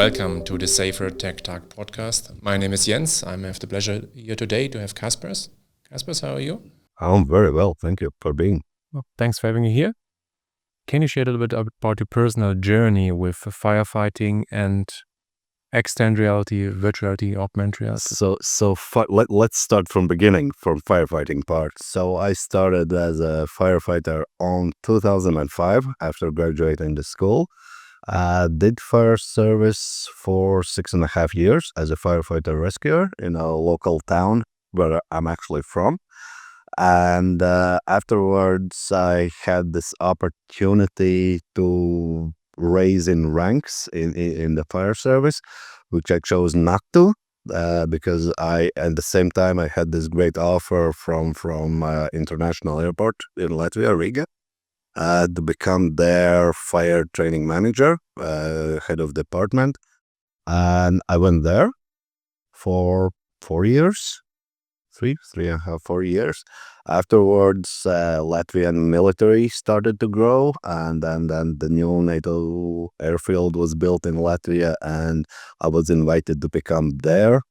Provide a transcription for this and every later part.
Welcome to the SAFAR Tech Talk podcast. My name is Jens. I have the pleasure here today to have Kaspars. Kaspars, how are you? I'm very well. Thank you for being. Well, thanks for having me here. Can you share a little bit about your personal journey with firefighting and extended reality, virtual reality, augmented reality? Let's start from beginning, from firefighting part. So I started as a firefighter on 2005 after graduating the school. Did fire service for 6.5 years as a firefighter rescuer in a local town where I'm actually from. And afterwards, I had this opportunity to raise in ranks in the fire service, which I chose not to because at the same time, I had this great offer from international airport in Latvia, Riga, to become their fire training manager, head of department. And I went there for 4 years. 3.5, 4 years. Afterwards, Latvian military started to grow, and then the new NATO airfield was built in Latvia, and I was invited to become their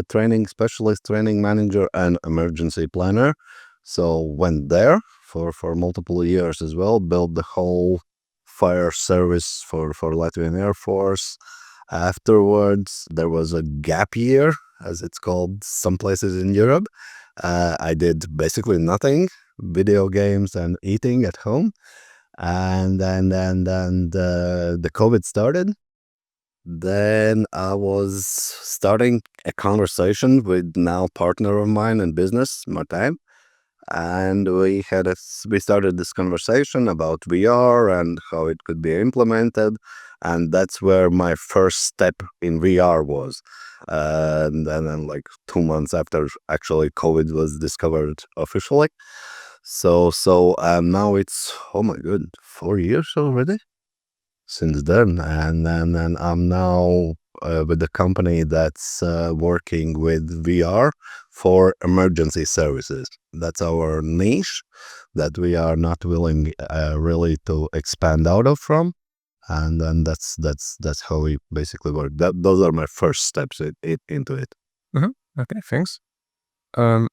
training specialist, training manager, and emergency planner. So went there for multiple years as well, built the whole fire service for Latvian Air Force. Afterwards, there was a gap year, as it's called some places in Europe. I did basically nothing, video games and eating at home. And then the COVID started. Then I was starting a conversation with now partner of mine in business, Martin. And we started this conversation about VR and how it could be implemented. And that's where my first step in VR was. And then like 2 months after actually COVID was discovered officially. So now it's, oh my god, 4 years already since then. And then I'm now with the company that's working with VR for emergency services. That's our niche that we are not willing really to expand out of from. And then that's how we basically work. Those are my first steps into it. Okay, thanks. You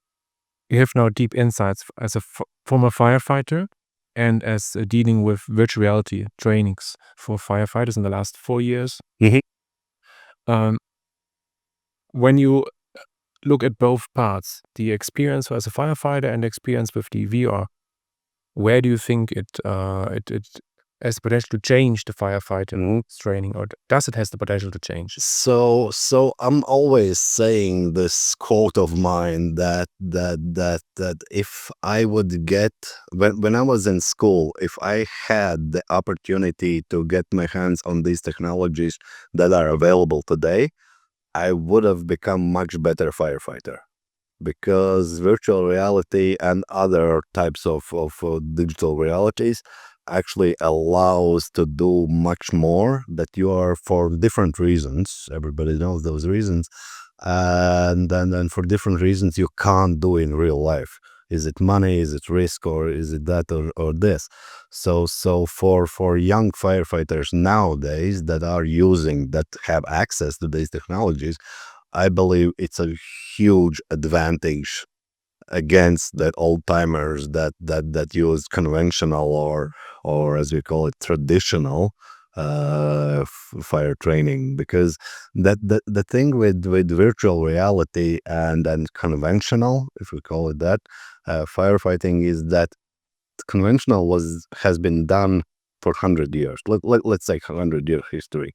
have now deep insights as a former firefighter and as dealing with virtual reality trainings for firefighters in the last 4 years. When you look at both parts, the experience as a firefighter and the experience with the VR, where do you think it has the potential to change the firefighting training, or does it has the potential to change? So I'm always saying this quote of mine that if I would get when I was in school, if I had the opportunity to get my hands on these technologies that are available today, I would have become much better firefighter, because virtual reality and other types of digital realities actually allows to do much more that you are, for different reasons, everybody knows those reasons, and then for different reasons you can't do in real life. Is it money, is it risk, or is it that or this? So for young firefighters nowadays that have access to these technologies, I believe it's a huge advantage against the old timers that use conventional or as we call it, traditional fire training. Because the thing with virtual reality and conventional, if we call it that, firefighting, is that conventional has been done for 100 years. Let's say 100-year history,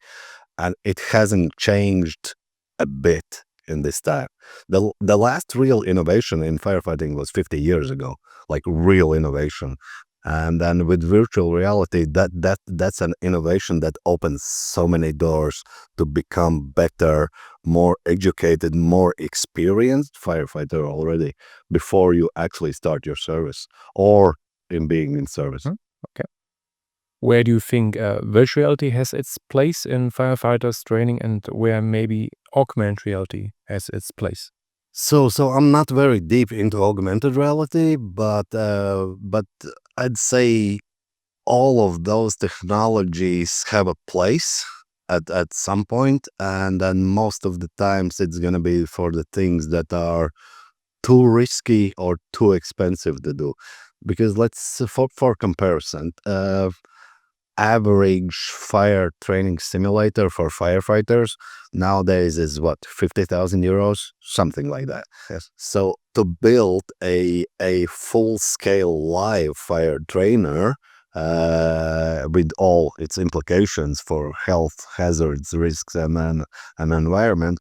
and it hasn't changed a bit in this time. The last real innovation in firefighting was 50 years ago, like real innovation. And then with virtual reality, that's an innovation that opens so many doors to become better, more educated, more experienced firefighter already before you actually start your service or in being in service. Okay. Where do you think virtual reality has its place in firefighters training, and where maybe augmented reality has its place? So I'm not very deep into augmented reality, but I'd say all of those technologies have a place, at some point, and then most of the times it's gonna be for the things that are too risky or too expensive to do. Because for comparison, average fire training simulator for firefighters nowadays is what, 50,000 euros, something like that. Yes. So to build a full scale live fire trainer with all its implications for health hazards, risks, and environment,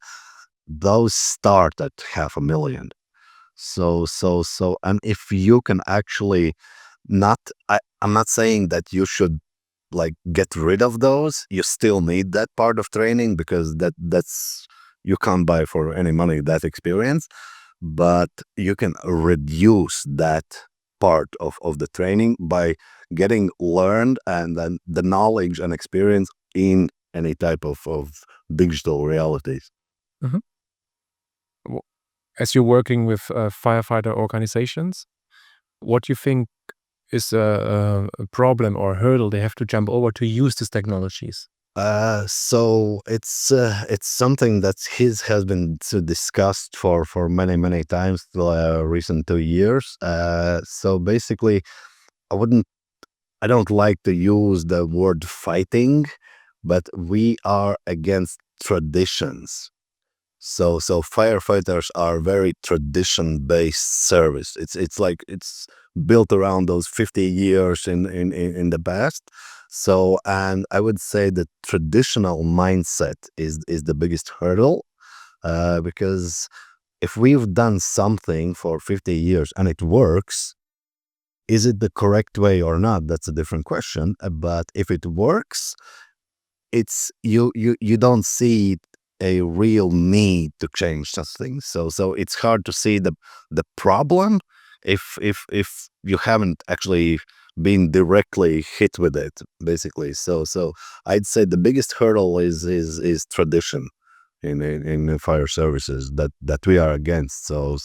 those start at 500,000. So, and if you can actually I'm not saying that you should like get rid of those. You still need that part of training, because that's you can't buy for any money that experience, but you can reduce that part of the training by getting learned and then the knowledge and experience in any type of digital realities. Mhm. As you're working with firefighter organizations, what do you think is a problem or hurdle they have to jump over to use these technologies? So it's something that has been discussed for many times the recent 2 years. So basically, I don't like to use the word fighting, but we are against traditions. So firefighters are very tradition-based service. It's like it's built around those 50 years in the past. So, and I would say the traditional mindset is the biggest hurdle, because if we've done something for 50 years and it works, is it the correct way or not? That's a different question. But if it works, it's you don't see a real need to change such things. So it's hard to see the problem if you haven't actually been directly hit with it, basically. So I'd say the biggest hurdle is tradition in fire services that we are against. So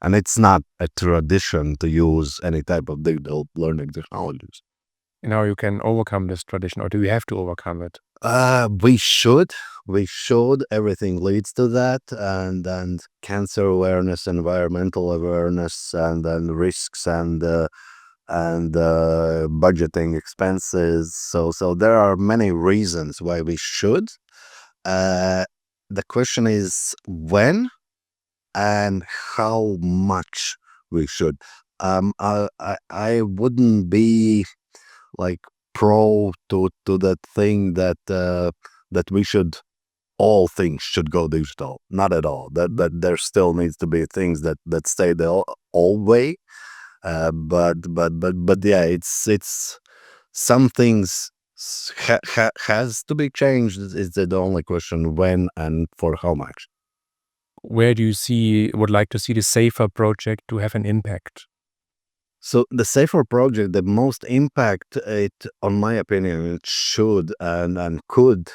and it's not a tradition to use any type of digital learning technologies. And how you can overcome this tradition, or do you have to overcome it? We should. We should. Everything leads to that, and cancer awareness, environmental awareness, and then risks and budgeting expenses. So there are many reasons why we should. Uh, the question is when and how much we should. I wouldn't be like pro to that thing that we should all things should go digital. Not at all. That there still needs to be things that stay the old way. But yeah, it's some things has to be changed. Is the only question when and for how much. Where do you would like to see the SAFAR project to have an impact? So the SAFAR project, the most impact it, on my opinion, it should and could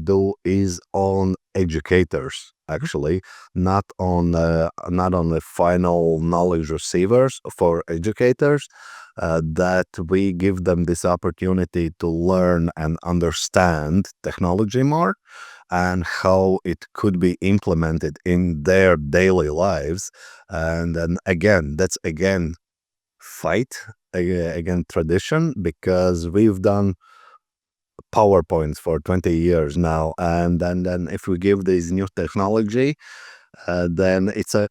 do is on educators. Actually, not on the final knowledge receivers, for educators, that we give them this opportunity to learn and understand technology more and how it could be implemented in their daily lives. And then again, that's again fight against tradition, because we've done PowerPoints for 20 years now, and then if we give this new technology, then it's a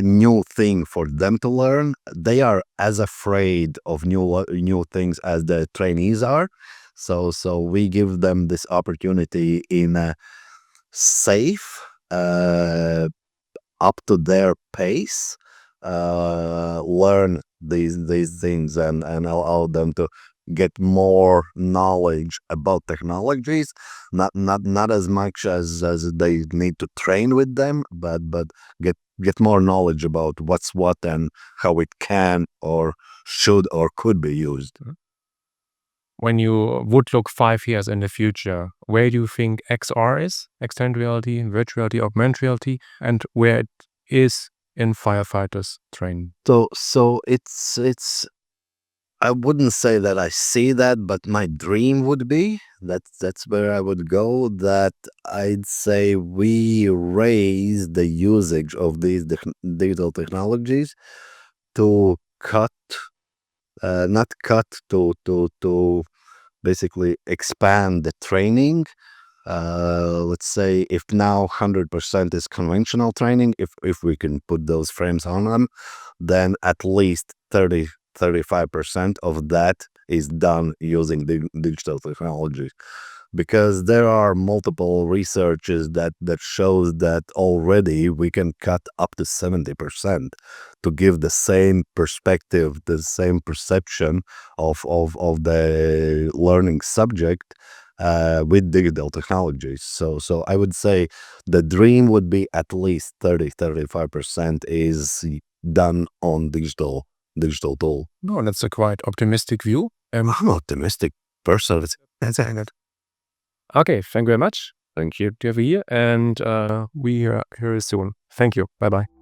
new thing for them to learn. They are as afraid of new things as the trainees are. So we give them this opportunity in a safe, up to their pace, learn these things and allow them to get more knowledge about technologies, not as much as they need to train with them, but get more knowledge about what's what and how it can or should or could be used. When you would look 5 years in the future, where do you think XR is, extended reality, virtual reality, augmented reality, and where it is in firefighters training? So it's I wouldn't say that I see that, but my dream would be that's where I would go. That I'd say we raise the usage of these digital technologies to cut, not cut, to basically expand the training. Let's say if now 100% is conventional training, if we can put those frames on them, then at least 35% of that is done using digital technology, because there are multiple researches that shows that already we can cut up to 70% to give the same perspective, the same perception of the learning subject with digital technologies. So I would say the dream would be at least 35% is done on digital tool. No, that's a quite optimistic view. I'm optimistic person. That's it. Okay, thank you very much. Thank you to have you here, and we are here soon. Thank you. Bye bye.